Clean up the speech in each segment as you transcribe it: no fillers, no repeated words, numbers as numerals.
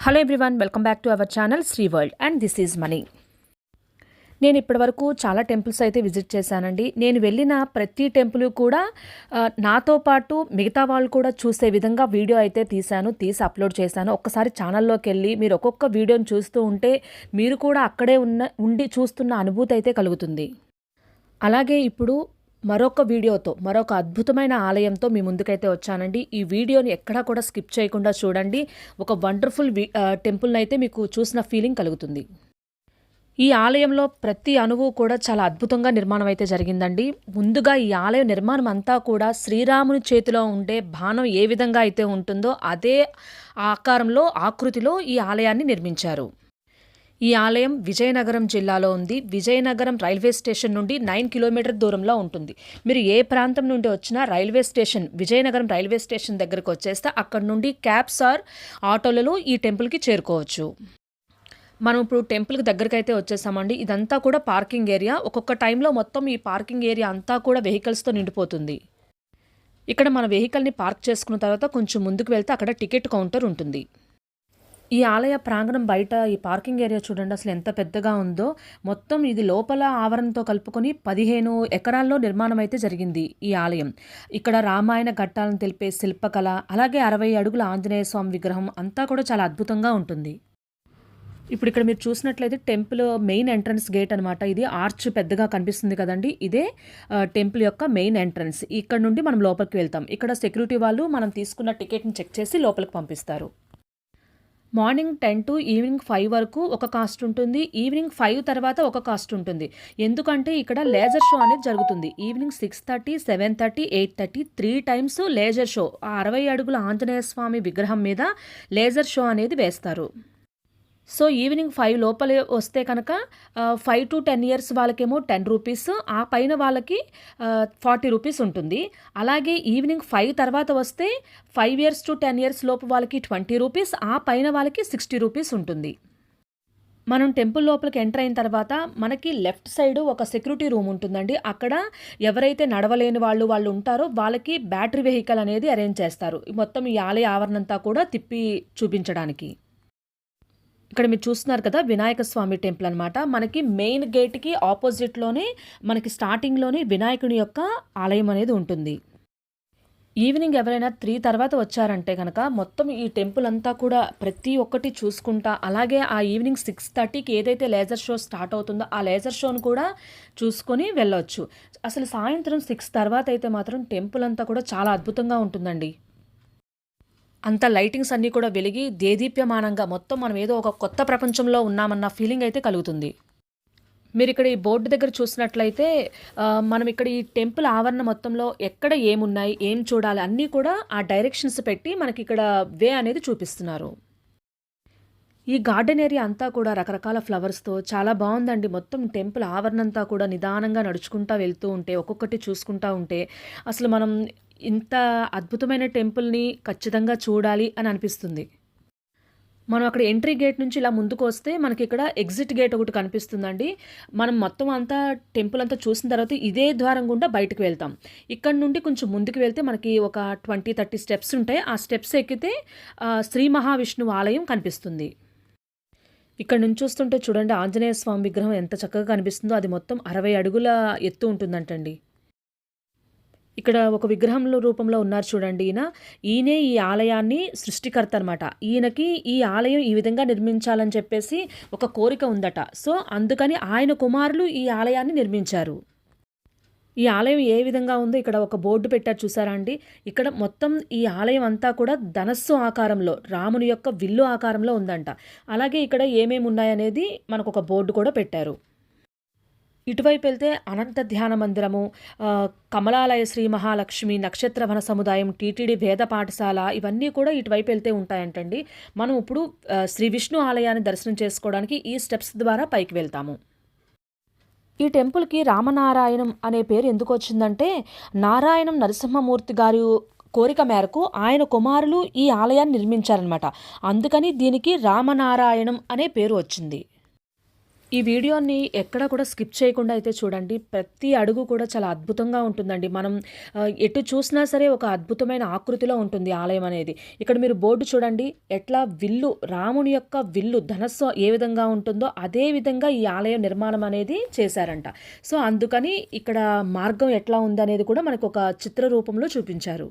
Hello everyone, welcome back to our channel Sri world and this is Mani. నేను ఇప్పటివరకు చాలా temples అయితే విజిట్ చేశానండి. నేను వెళ్ళిన ప్రతి టెంపుల్ కూడా నాతో పాటు మిగతా వాళ్ళు కూడా చూసే విధంగా వీడియో అయితే తీసి అప్లోడ్ చేశాను. ఒక్కసారి ఛానల్లోకి వెళ్ళి మీరు ఒక్కొక్క వీడియోని చూస్తూ ఉంటే మీరు కూడా అక్కడే ఉండి చూస్తున్న అనుభూతి అయితే కలుగుతుంది. అలాగే ఇప్పుడు మరొక వీడియోతో మరొక అద్భుతమైన ఆలయంతో మీ ముందుకైతే వచ్చానండి. ఈ వీడియోని ఎక్కడా కూడా స్కిప్ చేయకుండా చూడండి. ఒక వండర్ఫుల్ టెంపుల్ని అయితే మీకు చూసిన ఫీలింగ్ కలుగుతుంది. ఈ ఆలయంలో ప్రతి అణువు కూడా చాలా అద్భుతంగా నిర్మాణం అయితే జరిగిందండి. ముందుగా ఈ ఆలయ నిర్మాణం అంతా కూడా శ్రీరాముని చేతిలో ఉండే బాణం ఏ విధంగా అయితే ఉంటుందో అదే ఆకారంలో ఆకృతిలో ఈ ఆలయాన్ని నిర్మించారు. ఈ ఆలయం విజయనగరం జిల్లాలో ఉంది. విజయనగరం రైల్వే స్టేషన్ నుండి 9 కిలోమీటర్ దూరంలో ఉంటుంది. మీరు ఏ ప్రాంతం నుండి వచ్చినా విజయనగరం రైల్వే స్టేషన్ దగ్గరకు వచ్చేస్తే అక్కడ నుండి క్యాబ్స్ ఆర్ ఆటోలలో ఈ టెంపుల్కి చేరుకోవచ్చు. మనం ఇప్పుడు టెంపుల్కి దగ్గరికి అయితే వచ్చేసామండి. ఇదంతా కూడా పార్కింగ్ ఏరియా. ఒక్కొక్క టైంలో మొత్తం ఈ పార్కింగ్ ఏరియా అంతా కూడా వెహికల్స్తో నిండిపోతుంది. ఇక్కడ మన వెహికల్ని పార్క్ చేసుకున్న తర్వాత కొంచెం ముందుకు వెళ్తే అక్కడ టికెట్ కౌంటర్ ఉంటుంది. ఈ ఆలయ ప్రాంగణం బయట ఈ పార్కింగ్ ఏరియా చూడండి అసలు ఎంత పెద్దగా ఉందో. మొత్తం ఇది లోపల ఆవరణతో కలుపుకొని 15 ఎకరాల్లో నిర్మాణం అయితే జరిగింది ఈ ఆలయం. ఇక్కడ రామాయణ ఘట్టాలను తెలిపే శిల్పకళ, అలాగే 60 అడుగుల ఆంజనేయ స్వామి విగ్రహం అంతా కూడా చాలా అద్భుతంగా ఉంటుంది. ఇప్పుడు ఇక్కడ మీరు చూసినట్లయితే టెంపుల్ మెయిన్ ఎంట్రన్స్ గేట్ అనమాట. ఇది ఆర్చ్ పెద్దగా కనిపిస్తుంది కదండి, ఇదే టెంపుల్ యొక్క మెయిన్ ఎంట్రన్స్. ఇక్కడ నుండి మనం లోపలికి వెళ్తాం. ఇక్కడ సెక్యూరిటీ వాళ్ళు మనం తీసుకున్న టికెట్ని చెక్ చేసి లోపలికి పంపిస్తారు. మార్నింగ్ 10 to ఈవినింగ్ 5 వరకు ఒక కాస్ట్ ఉంటుంది. ఈవినింగ్ 5 తర్వాత ఒక కాస్ట్ ఉంటుంది. ఎందుకంటే ఇక్కడ లేజర్ షో అనేది జరుగుతుంది. Evening 6:30, 7:30, 8:30 3 times laser show. 60 అడుగుల ఆంజనేయ స్వామి విగ్రహం మీద లేజర్ షో అనేది వేస్తారు. సో ఈవినింగ్ 5 లోపలే వస్తే కనుక 5 to 10 ఇయర్స్ వాళ్ళకేమో 10 రూపీస్, ఆ పైన వాళ్ళకి 40 రూపీస్ ఉంటుంది. అలాగే ఈవినింగ్ 5 తర్వాత వస్తే 5 ఇయర్స్ to 10 ఇయర్స్ లోపు వాళ్ళకి 20 రూపీస్, ఆ పైన వాళ్ళకి 60 రూపీస్ ఉంటుంది. మనం టెంపుల్ లోపలికి ఎంటర్ అయిన తర్వాత మనకి లెఫ్ట్ సైడ్ ఒక సెక్యూరిటీ రూమ్ ఉంటుందండి. అక్కడ ఎవరైతే నడవలేని వాళ్ళు ఉంటారో వాళ్ళకి బ్యాటరీ వెహికల్ అనేది అరేంజ్ చేస్తారు. మొత్తం ఈ ఆలయ ఆవరణంతా కూడా తిప్పి చూపించడానికి. ఇక్కడ మీరు చూస్తున్నారు కదా, వినాయక స్వామి టెంపుల్ అనమాట. మనకి మెయిన్ గేట్కి ఆపోజిట్లోనే మనకి స్టార్టింగ్లోనే వినాయకుని యొక్క ఆలయం అనేది ఉంటుంది. ఈవినింగ్ ఎవరైనా 3 తర్వాత వచ్చారంటే కనుక మొత్తం ఈ టెంపుల్ అంతా కూడా ప్రతి ఒక్కటి చూసుకుంటా, అలాగే ఆ ఈవినింగ్ 6:30కి ఏదైతే లేజర్ షో స్టార్ట్ అవుతుందో ఆ లేజర్ షోను కూడా చూసుకొని వెళ్ళొచ్చు. అసలు సాయంత్రం 6 తర్వాత అయితే మాత్రం టెంపుల్ అంతా కూడా చాలా అద్భుతంగా ఉంటుందండి. అంత లైటింగ్స్ అన్నీ కూడా వెలిగి దేదీప్యమానంగా మొత్తం మనం ఏదో ఒక కొత్త ప్రపంచంలో ఉన్నామన్న ఫీలింగ్ అయితే కలుగుతుంది. మీరు ఇక్కడ ఈ బోర్డు దగ్గర చూసినట్లయితే మనం ఇక్కడ ఈ టెంపుల్ ఆవరణ మొత్తంలో ఎక్కడ ఏమున్నాయి, ఏం చూడాలి అన్నీ కూడా ఆ డైరెక్షన్స్ పెట్టి మనకి ఇక్కడ వే అనేది చూపిస్తున్నారు. ఈ గార్డెన్ ఏరియా అంతా కూడా రకరకాల ఫ్లవర్స్తో చాలా బాగుందండి. మొత్తం టెంపుల్ ఆవరణ అంతా కూడా నిదానంగా నడుచుకుంటూ వెళ్తూ ఉంటే, ఒక్కొక్కటి చూసుకుంటూ ఉంటే అసలు మనం ఇంత అద్భుతమైన టెంపుల్ని ఖచ్చితంగా చూడాలి అని అనిపిస్తుంది. మనం అక్కడ ఎంట్రీ గేట్ నుంచి ఇలా ముందుకు వస్తే మనకి ఇక్కడ ఎగ్జిట్ గేట్ ఒకటి కనిపిస్తుందండి. మనం మొత్తం అంతా టెంపుల్ అంతా చూసిన తర్వాత ఇదే ద్వారం గుండా బయటకు వెళ్తాం. ఇక్కడ నుండి కొంచెం ముందుకు వెళ్తే మనకి ఒక 20-30 స్టెప్స్ ఉంటాయి. ఆ స్టెప్స్ ఎక్కితే శ్రీ మహావిష్ణువు ఆలయం కనిపిస్తుంది. ఇక్కడ నుంచి చూస్తుంటే చూడండి ఆంజనేయ స్వామి విగ్రహం ఎంత చక్కగా కనిపిస్తుందో. అది మొత్తం 60 అడుగుల ఎత్తు ఉంటుందంటండి. ఇక్కడ ఒక విగ్రహంలో రూపంలో ఉన్నారు చూడండి. ఈయనే ఈ ఆలయాన్ని సృష్టికర్త అనమాట. ఈయనకి ఈ ఆలయం ఈ విధంగా నిర్మించాలని చెప్పేసి ఒక కోరిక ఉందట. సో అందుకని ఆయన కుమారులు ఈ ఆలయాన్ని నిర్మించారు. ఈ ఆలయం ఏ విధంగా ఉందో ఇక్కడ ఒక బోర్డు పెట్టారు చూసారా అండి. ఇక్కడ మొత్తం ఈ ఆలయం అంతా కూడా ధనస్సు ఆకారంలో, రాముని యొక్క విల్లు ఆకారంలో ఉందంట. అలాగే ఇక్కడ ఏమేమి ఉన్నాయనేది మనకు ఒక బోర్డు కూడా పెట్టారు. ఇటువైపు వెళ్తే అనంత ధ్యాన మందిరము, కమలాలయ శ్రీ మహాలక్ష్మి, నక్షత్రవన సముదాయం, టీటీడీ వేద పాఠశాల ఇవన్నీ కూడా ఇటువైపు వెళ్తే ఉంటాయంటండి. మనం ఇప్పుడు శ్రీ విష్ణు ఆలయాన్ని దర్శనం చేసుకోవడానికి ఈ స్టెప్స్ ద్వారా పైకి వెళ్తాము. ఈ టెంపుల్కి రామనారాయణం అనే పేరు ఎందుకు వచ్చిందంటే, నారాయణం నరసింహమూర్తి గారి కోరిక మేరకు ఆయన కుమారులు ఈ ఆలయాన్ని నిర్మించారనమాట. అందుకని దీనికి రామనారాయణం అనే పేరు వచ్చింది. ఈ వీడియోని ఎక్కడ కూడా స్కిప్ చేయకుండా అయితే చూడండి. ప్రతి అడుగు కూడా చాలా అద్భుతంగా ఉంటుందండి. మనం ఎటు చూసినా సరే ఒక అద్భుతమైన ఆకృతిలో ఉంటుంది ఆలయం అనేది. ఇక్కడ మీరు బోర్డు చూడండి. ఎట్లా విల్లు, రాముని యొక్క విల్లు ధనస్సు ఏ విధంగా ఉంటుందో అదే విధంగా ఈ ఆలయం నిర్మాణం అనేది చేశారంట. సో అందుకని ఇక్కడ మార్గం ఎట్లా ఉందనేది కూడా మనకు ఒక చిత్ర రూపంలో చూపించారు.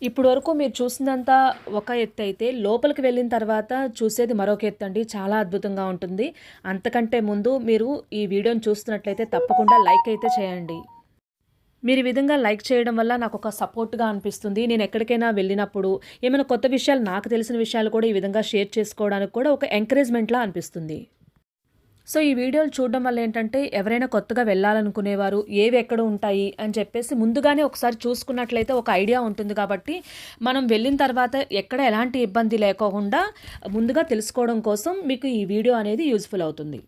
ఇప్పుడు వరకు మీరు చూసిందంతా ఒక ఎత్తు అయితే, లోపలికి వెళ్ళిన తర్వాత చూసేది మరొక ఎత్తు అండి. చాలా అద్భుతంగా ఉంటుంది. అంతకంటే ముందు మీరు ఈ వీడియోని చూస్తున్నట్లయితే తప్పకుండా లైక్ అయితే చేయండి. మీరు ఈ విధంగా లైక్ చేయడం వల్ల నాకు ఒక సపోర్ట్గా అనిపిస్తుంది. నేను ఎక్కడికైనా వెళ్ళినప్పుడు ఏమైనా కొత్త విషయాలు, నాకు తెలిసిన విషయాలు కూడా ఈ విధంగా షేర్ చేసుకోవడానికి కూడా ఒక ఎంకరేజ్మెంట్లా అనిపిస్తుంది. సో ఈ వీడియోలు చూడడం వల్ల ఏంటంటే, ఎవరైనా కొత్తగా వెళ్ళాలనుకునేవారు ఏవి ఎక్కడ ఉంటాయి అని చెప్పేసి ముందుగానే ఒకసారి చూసుకున్నట్లయితే ఒక ఐడియా ఉంటుంది. కాబట్టి మనం వెళ్ళిన తర్వాత ఎక్కడ ఎలాంటి ఇబ్బంది లేకోకుండా ముందుగా తెలుసుకోవడం కోసం మీకు ఈ వీడియో అనేది యూజ్ఫుల్ అవుతుంది.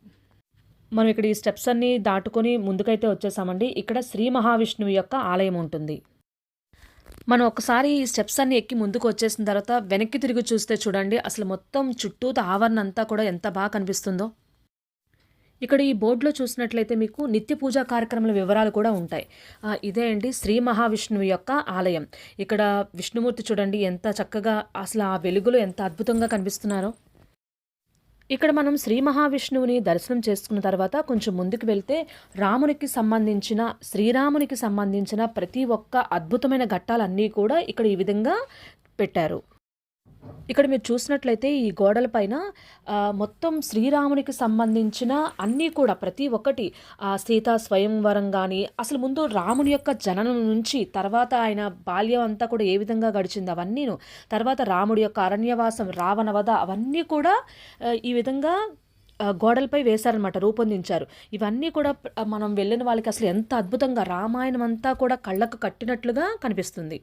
మనం ఇక్కడ ఈ స్టెప్స్ అన్నీ దాటుకొని ముందుకైతే వచ్చేసామండి. ఇక్కడ శ్రీ మహావిష్ణువు యొక్క ఆలయం ఉంటుంది. మనం ఒకసారి ఈ స్టెప్స్ అన్ని ఎక్కి ముందుకు వచ్చేసిన తర్వాత వెనక్కి తిరిగి చూస్తే చూడండి, అసలు మొత్తం చుట్టూత ఆవరణ అంతా కూడా ఎంత బాగా కనిపిస్తుందో. ఇక్కడ ఈ బోర్డులో చూసినట్లయితే మీకు నిత్య పూజా కార్యక్రమాల వివరాలు కూడా ఉంటాయి. ఇదే అండి శ్రీ మహావిష్ణువు యొక్క ఆలయం. ఇక్కడ విష్ణుమూర్తి చూడండి ఎంత చక్కగా, అసలు ఆ వెలుగులో ఎంత అద్భుతంగా కనిపిస్తున్నారో. ఇక్కడ మనం శ్రీ మహావిష్ణువుని దర్శనం చేసుకున్న తర్వాత కొంచెం ముందుకు వెళ్తే రామునికి సంబంధించిన, శ్రీరామునికి సంబంధించిన ప్రతి ఒక్క అద్భుతమైన ఘట్టాలన్నీ కూడా ఇక్కడ ఈ విధంగా పెట్టారు. ఇక్కడ మీరు చూసినట్లయితే ఈ గోడల పైన మొత్తం శ్రీరామునికి సంబంధించిన అన్నీ కూడా ప్రతి ఒక్కటి, సీతా స్వయంవరం కానీ, అసలు ముందు రాముని యొక్క జననం నుంచి తర్వాత ఆయన బాల్యం అంతా కూడా ఏ విధంగా గడిచింది అవన్నీను, తర్వాత రాముడి యొక్క అరణ్యవాసం, రావణవధ, అవన్నీ కూడా ఈ విధంగా గోడలపై వేశారనమాట, రూపొందించారు. ఇవన్నీ కూడా మనం వెళ్ళిన వాళ్ళకి అసలు ఎంత అద్భుతంగా రామాయణం అంతా కూడా కళ్ళకు కట్టినట్లుగా కనిపిస్తుంది.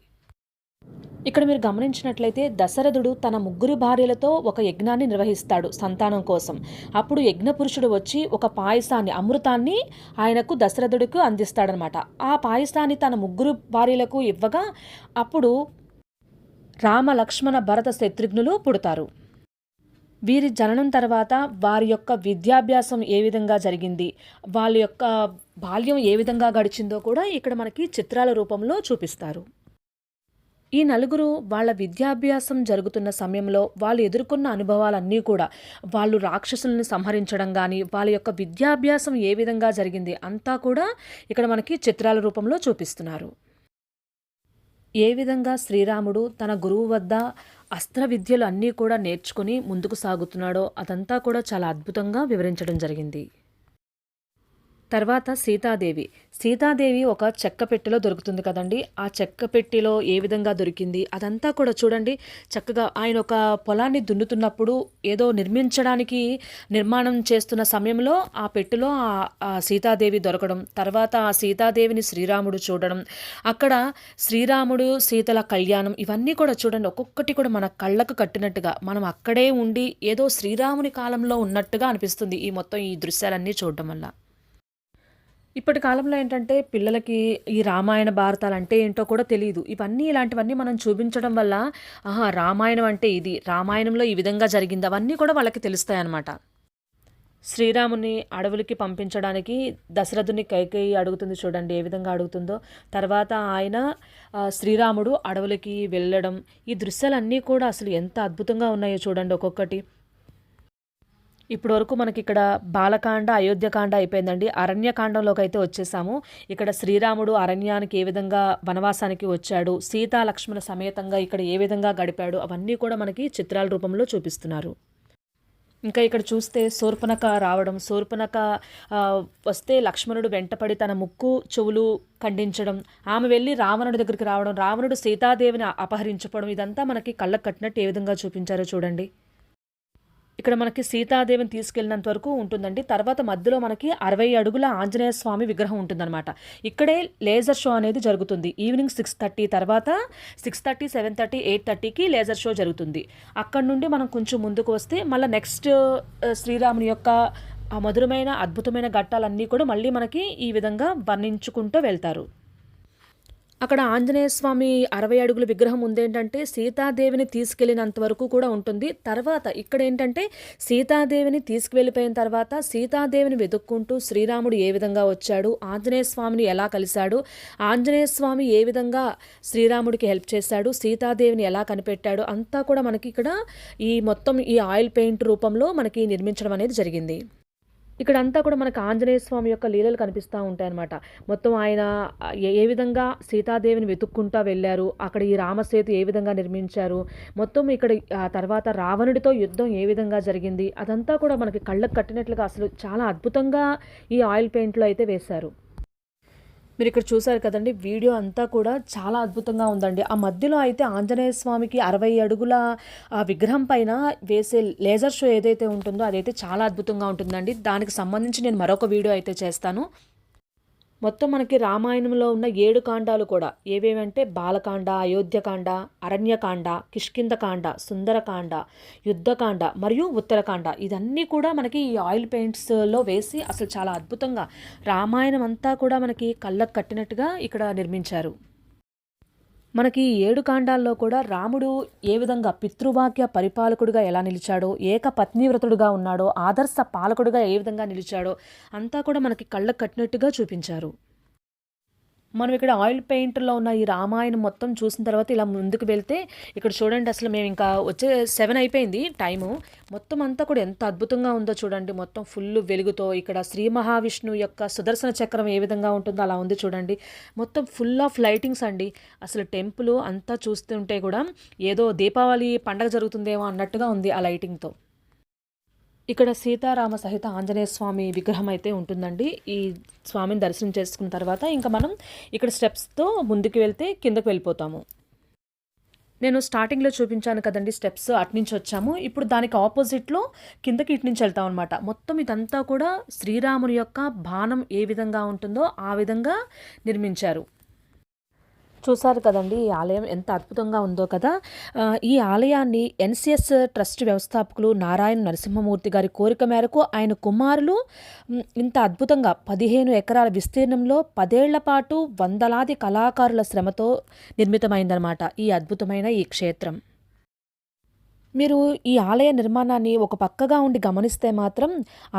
ఇక్కడ మీరు గమనించినట్లయితే దశరథుడు తన 3 భార్యలతో ఒక యజ్ఞాన్ని నిర్వహిస్తాడు సంతానం కోసం. అప్పుడు యజ్ఞపురుషుడు వచ్చి ఒక పాయసాన్ని, అమృతాన్ని ఆయనకు దశరథుడికి అందిస్తాడనమాట. ఆ పాయసాన్ని తన 3 భార్యలకు ఇవ్వగా అప్పుడు రామ, లక్ష్మణ, భరత, శత్రుఘ్నులు పుడతారు. వీరి జననం తర్వాత వారి యొక్క విద్యాభ్యాసం ఏ విధంగా జరిగింది, వాళ్ళ యొక్క బాల్యం ఏ విధంగా గడిచిందో కూడా ఇక్కడ మనకి చిత్రాల రూపంలో చూపిస్తారు. ఈ నలుగురు వాళ్ళ విద్యాభ్యాసం జరుగుతున్న సమయంలో వాళ్ళు ఎదుర్కొన్న అనుభవాలన్నీ కూడా, వాళ్ళు రాక్షసుల్ని సంహరించడం కానీ, వాళ్ళ యొక్క విద్యాభ్యాసం ఏ విధంగా జరిగింది అంతా కూడా ఇక్కడ మనకి చిత్రాల రూపంలో చూపిస్తున్నారు. ఏ విధంగా శ్రీరాముడు తన గురువు వద్ద అస్త్ర విద్యలు అన్నీ కూడా నేర్చుకుని ముందుకు సాగుతున్నాడో అదంతా కూడా చాలా అద్భుతంగా వివరించడం జరిగింది. తర్వాత సీతాదేవి ఒక చెక్క పెట్టెలో దొరుకుతుంది కదండి. ఆ చెక్క పెట్టెలో ఏ విధంగా దొరికింది అదంతా కూడా చూడండి. చక్కగా ఆయన ఒక పొలాన్ని దున్నుతున్నప్పుడు ఏదో నిర్మాణం చేస్తున్న సమయంలో ఆ పెట్టెలో ఆ సీతాదేవి దొరకడం, తర్వాత ఆ సీతాదేవిని శ్రీరాముడు చూడడం, అక్కడ శ్రీరాముడు సీతల కళ్యాణం, ఇవన్నీ కూడా చూడండి ఒక్కొక్కటి కూడా మన కళ్ళకు కట్టినట్టుగా, మనం అక్కడే ఉండి ఏదో శ్రీరాముని కాలంలో ఉన్నట్టుగా అనిపిస్తుంది ఈ దృశ్యాలన్నీ చూడడం వల్ల. ఇప్పటి కాలంలో ఏంటంటే పిల్లలకి ఈ రామాయణ భారతాలు అంటే ఏంటో కూడా తెలియదు. ఇలాంటివన్నీ మనం చూపించడం వల్ల రామాయణం అంటే ఇది, రామాయణంలో ఈ విధంగా జరిగింది, అవన్నీ కూడా వాళ్ళకి తెలుస్తాయి అన్నమాట. శ్రీరాముని అడవులకి పంపించడానికి దశరథుని కైకేయి అడుగుతుంది చూడండి ఏ విధంగా అడుగుతుందో. తర్వాత ఆయన శ్రీరాముడు అడవులకి వెళ్ళడం, ఈ దృశ్యాలన్నీ కూడా అసలు ఎంత అద్భుతంగా ఉన్నాయో చూడండి ఒక్కొక్కటి. ఇప్పటి వరకు మనకి ఇక్కడ బాలకాండ, అయోధ్యకాండ అయిపోయిందండి. అరణ్యకాండంలోకి అయితే వచ్చేసాము. ఇక్కడ శ్రీరాముడు అరణ్యానికి ఏ విధంగా వనవాసానికి వచ్చాడు, సీతా లక్ష్మణ సమేతంగా ఇక్కడ ఏ విధంగా గడిపాడు, అవన్నీ కూడా మనకి చిత్రాల రూపంలో చూపిస్తున్నారు. ఇంకా ఇక్కడ చూస్తే శూర్పణఖ రావడం, శూర్పణఖ వస్తే లక్ష్మణుడు వెంటపడి తన ముక్కు చెవులు ఖండించడం, ఆమె వెళ్ళి రావణుడి దగ్గరికి రావడం, రావణుడు సీతాదేవిని అపహరించుకోవడం, ఇదంతా మనకి కళ్ళకు కట్టినట్టు ఏ విధంగా చూపించారో చూడండి. ఇక్కడ మనకి సీతాదేవిని తీసుకెళ్ళినంత వరకు ఉంటుందండి. తర్వాత మధ్యలో మనకి 60 అడుగుల ఆంజనేయ స్వామి విగ్రహం ఉంటుందన్నమాట. ఇక్కడే లేజర్ షో అనేది జరుగుతుంది. ఈవినింగ్ 6:30 తర్వాత 6:30, 7:30, 8:30కి లేజర్ షో జరుగుతుంది. అక్కడ నుండి మనం కొంచెం ముందుకు వస్తే మళ్ళీ నెక్స్ట్ శ్రీరాముని యొక్క ఆ మధురమైన అద్భుతమైన ఘట్టాలన్నీ కూడా మళ్ళీ మనకి ఈ విధంగా వర్ణించుకుంటూ వెళ్తారు. అక్కడ ఆంజనేయ స్వామి 60 అడుగుల విగ్రహం ఉందేంటంటే సీతాదేవిని తీసుకెళ్ళినంత వరకు కూడా ఉంటుంది. తర్వాత ఇక్కడేంటంటే సీతాదేవిని తీసుకువెళ్ళిపోయిన తర్వాత సీతాదేవిని వెతుక్కుంటూ శ్రీరాముడు ఏ విధంగా వచ్చాడు, ఆంజనేయ స్వామిని ఎలా కలిశాడు, ఆంజనేయ స్వామి ఏ విధంగా శ్రీరాముడికి హెల్ప్ చేశాడు, సీతాదేవిని ఎలా కనిపెట్టాడు అంతా కూడా మనకి ఇక్కడ ఈ మొత్తం ఈ ఆయిల్ పెయింట్ రూపంలో మనకి నిర్మించడం అనేది జరిగింది. ఇక్కడంతా కూడా మనకు ఆంజనేయ స్వామి యొక్క లీలలు కనిపిస్తూ ఉంటాయన్నమాట. మొత్తం ఆయన ఏ విధంగా సీతాదేవిని వెతుక్కుంటా వెళ్ళారు, అక్కడ ఈ రామసేతు ఏ విధంగా నిర్మించారు, మొత్తం ఇక్కడ తర్వాత రావణుడితో యుద్ధం ఏ విధంగా జరిగింది, అదంతా కూడా మనకి కళ్ళకు కట్టినట్లుగా అసలు చాలా అద్భుతంగా ఈ ఆయిల్ పెయింట్లో అయితే వేశారు. మీరు ఇక్కడ చూసారు కదండి, వీడియో అంతా కూడా చాలా అద్భుతంగా ఉందండి. ఆ మధ్యలో అయితే ఆంజనేయ స్వామికి 60 అడుగుల విగ్రహం పైన వేసే లేజర్ షో ఏదైతే ఉంటుందో అదైతే చాలా అద్భుతంగా ఉంటుందండి. దానికి సంబంధించి నేను మరొక వీడియో అయితే చేస్తాను. మొత్తం మనకి రామాయణంలో ఉన్న 7 కాండాలు కూడా ఏవేవంటే బాలకాండ, అయోధ్యకాండ, అరణ్యకాండ, కిష్కింధకాండ, సుందరకాండ, యుద్ధకాండ మరియు ఉత్తరకాండ ఇదన్నీ కూడా మనకి ఈ ఆయిల్ పెయింట్స్లో వేసి అసలు చాలా అద్భుతంగా రామాయణం అంతా కూడా మనకి కళ్ళకు కట్టినట్టుగా ఇక్కడ నిర్మించారు. మనకి 7 కాండాల్లో కూడా రాముడు ఏ విధంగా పితృవాక్య పరిపాలకుడిగా ఎలా నిలిచాడో, ఏక పత్నివ్రతుడుగా ఉన్నాడో, ఆదర్శ పాలకుడిగా ఏ విధంగా నిలిచాడో అంతా కూడా మనకి కళ్ళకు కట్టినట్టుగా చూపించారు. మనం ఇక్కడ ఆయిల్ పెయింట్లో ఉన్న ఈ రామాయణం మొత్తం చూసిన తర్వాత ఇలా ముందుకు వెళ్తే ఇక్కడ చూడండి, అసలు మేము ఇంకా వచ్చే 7 అయిపోయింది టైము. మొత్తం అంతా కూడా ఎంత అద్భుతంగా ఉందో చూడండి. మొత్తం ఫుల్ వెలుగుతో ఇక్కడ శ్రీ మహావిష్ణువు యొక్క సుదర్శన చక్రం ఏ విధంగా ఉంటుందో అలా ఉంది చూడండి. మొత్తం ఫుల్ ఆఫ్ లైటింగ్స్ అండి. అసలు టెంపుల్ అంతా చూస్తుంటే కూడా ఏదో దీపావళి పండగ జరుగుతుందేమో అన్నట్టుగా ఉంది ఆ లైటింగ్తో. ఇక్కడ సీతారామ సహిత ఆంజనేయ స్వామి విగ్రహం అయితే ఉంటుందండి. ఈ స్వామిని దర్శనం చేసుకున్న తర్వాత ఇంకా మనం ఇక్కడ స్టెప్స్తో ముందుకు వెళ్తే కిందకు వెళ్ళిపోతాము. నేను స్టార్టింగ్లో చూపించాను కదండి స్టెప్స్, అట్నుంచి వచ్చాము. ఇప్పుడు దానికి ఆపోజిట్లో కిందకి ఇటు నుంచి వెళ్తాం అనమాట. మొత్తం ఇదంతా కూడా శ్రీరాముని యొక్క బాణం ఏ విధంగా ఉంటుందో ఆ విధంగా నిర్మించారు. చూసారు కదండి ఈ ఆలయం ఎంత అద్భుతంగా ఉందో కదా. ఈ ఆలయాన్ని ఎన్సిఎస్ ట్రస్ట్ వ్యవస్థాపకులు నారాయణ నరసింహమూర్తి గారి కోరిక మేరకు ఆయన కుమారులు ఇంత అద్భుతంగా 15 ఎకరాల విస్తీర్ణంలో 10 ఏళ్ల పాటు వందలాది కళాకారుల శ్రమతో నిర్మితమైందనమాట ఈ అద్భుతమైన ఈ క్షేత్రం. మీరు ఈ ఆలయ నిర్మాణాన్ని ఒక పక్కగా ఉండి గమనిస్తే మాత్రం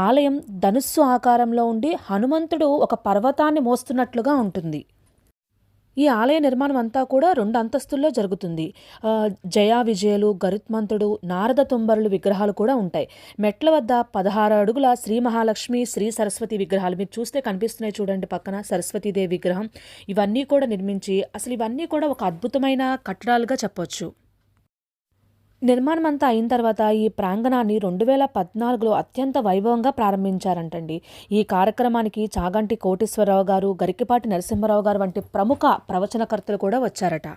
ఆలయం ధనుస్సు ఆకారంలో ఉండి హనుమంతుడు ఒక పర్వతాన్ని మోస్తున్నట్లుగా ఉంటుంది. ఈ ఆలయ నిర్మాణం అంతా కూడా 2 అంతస్తుల్లో జరుగుతుంది. జయా విజయులు, గరుత్మంతుడు, నారద తుంబరులు విగ్రహాలు కూడా ఉంటాయి. మెట్ల వద్ద 16 అడుగుల శ్రీ మహాలక్ష్మి, శ్రీ సరస్వతి విగ్రహాలు మీరు చూస్తే కనిపిస్తున్నాయి చూడండి, పక్కన సరస్వతీదేవి విగ్రహం. ఇవన్నీ కూడా నిర్మించి అసలు ఇవన్నీ కూడా ఒక అద్భుతమైన కట్టడాలుగా చెప్పొచ్చు. నిర్మాణం అంతా అయిన తర్వాత ఈ ప్రాంగణాన్ని 2014లో అత్యంత వైభవంగా ప్రారంభించారంటండి. ఈ కార్యక్రమానికి చాగంటి కోటేశ్వరరావు గారు, గరికపాటి నరసింహారావు గారు వంటి ప్రముఖ ప్రవచనకర్తలు కూడా వచ్చారట.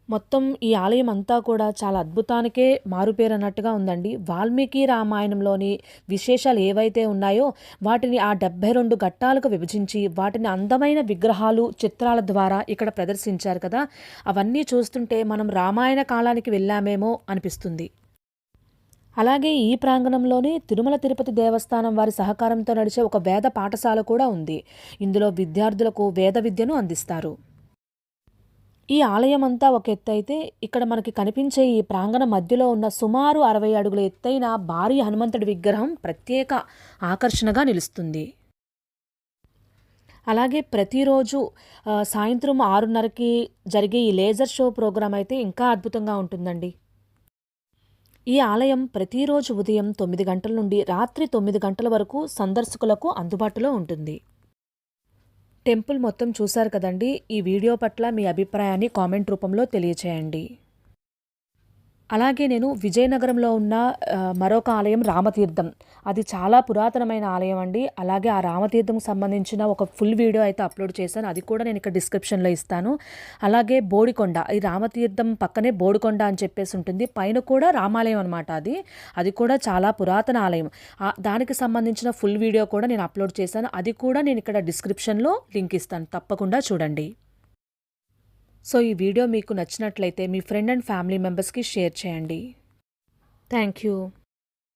మొత్తం ఈ ఆలయం అంతా కూడా చాలా అద్భుతానికే మారుపేరు అన్నట్టుగా ఉందండి. వాల్మీకి రామాయణంలోని విశేషాలు ఏవైతే ఉన్నాయో వాటిని ఆ 72 ఘట్టాలకు విభజించి వాటిని అందమైన విగ్రహాలు, చిత్రాల ద్వారా ఇక్కడ ప్రదర్శించారు కదా. అవన్నీ చూస్తుంటే మనం రామాయణ కాలానికి వెళ్ళామేమో అనిపిస్తుంది. అలాగే ఈ ప్రాంగణంలోనే తిరుమల తిరుపతి దేవస్థానం వారి సహకారంతో నడిచే ఒక వేద పాఠశాల కూడా ఉంది. ఇందులో విద్యార్థులకు వేద విద్యను అందిస్తారు. ఈ ఆలయం అంతా ఒక ఎత్తు అయితే ఇక్కడ మనకి కనిపించే ఈ ప్రాంగణ మధ్యలో ఉన్న సుమారు 60 అడుగుల ఎత్తైన భారీ హనుమంతుడి విగ్రహం ప్రత్యేక ఆకర్షణగా నిలుస్తుంది. అలాగే ప్రతిరోజు సాయంత్రం 6:30కి జరిగే ఈ లేజర్ షో ప్రోగ్రాం అయితే ఇంకా అద్భుతంగా ఉంటుందండి. ఈ ఆలయం ప్రతిరోజు ఉదయం 9 గంటల నుండి రాత్రి 9 గంటల వరకు సందర్శకులకు అందుబాటులో ఉంటుంది. టెంపుల్ మొత్తం చూశారు కదండి. ఈ వీడియో పట్ల మీ అభిప్రాయాన్ని కామెంట్ రూపంలో తెలియచేయండి. అలాగే నేను విజయనగరంలో ఉన్న మరొక ఆలయం రామతీర్థం, అది చాలా పురాతనమైన ఆలయం అండి. అలాగే ఆ రామతీర్థంకి సంబంధించిన ఒక ఫుల్ వీడియో అయితే అప్లోడ్ చేశాను, అది కూడా నేను ఇక్కడ డిస్క్రిప్షన్లో ఇస్తాను. అలాగే బోడికొండ, ఈ రామతీర్థం పక్కనే బోడికొండ అని చెప్పేసి ఉంటుంది, పైన కూడా రామాలయం అనమాట. అది కూడా చాలా పురాతన ఆలయం. దానికి సంబంధించిన ఫుల్ వీడియో కూడా నేను అప్లోడ్ చేశాను, అది కూడా నేను ఇక్కడ డిస్క్రిప్షన్లో లింక్ ఇస్తాను, తప్పకుండా చూడండి. సో ఈ వీడియో మీకు నచ్చినట్లయితే మీ ఫ్రెండ్ అండ్ ఫ్యామిలీ మెంబర్స్కి షేర్ చేయండి. Thank you.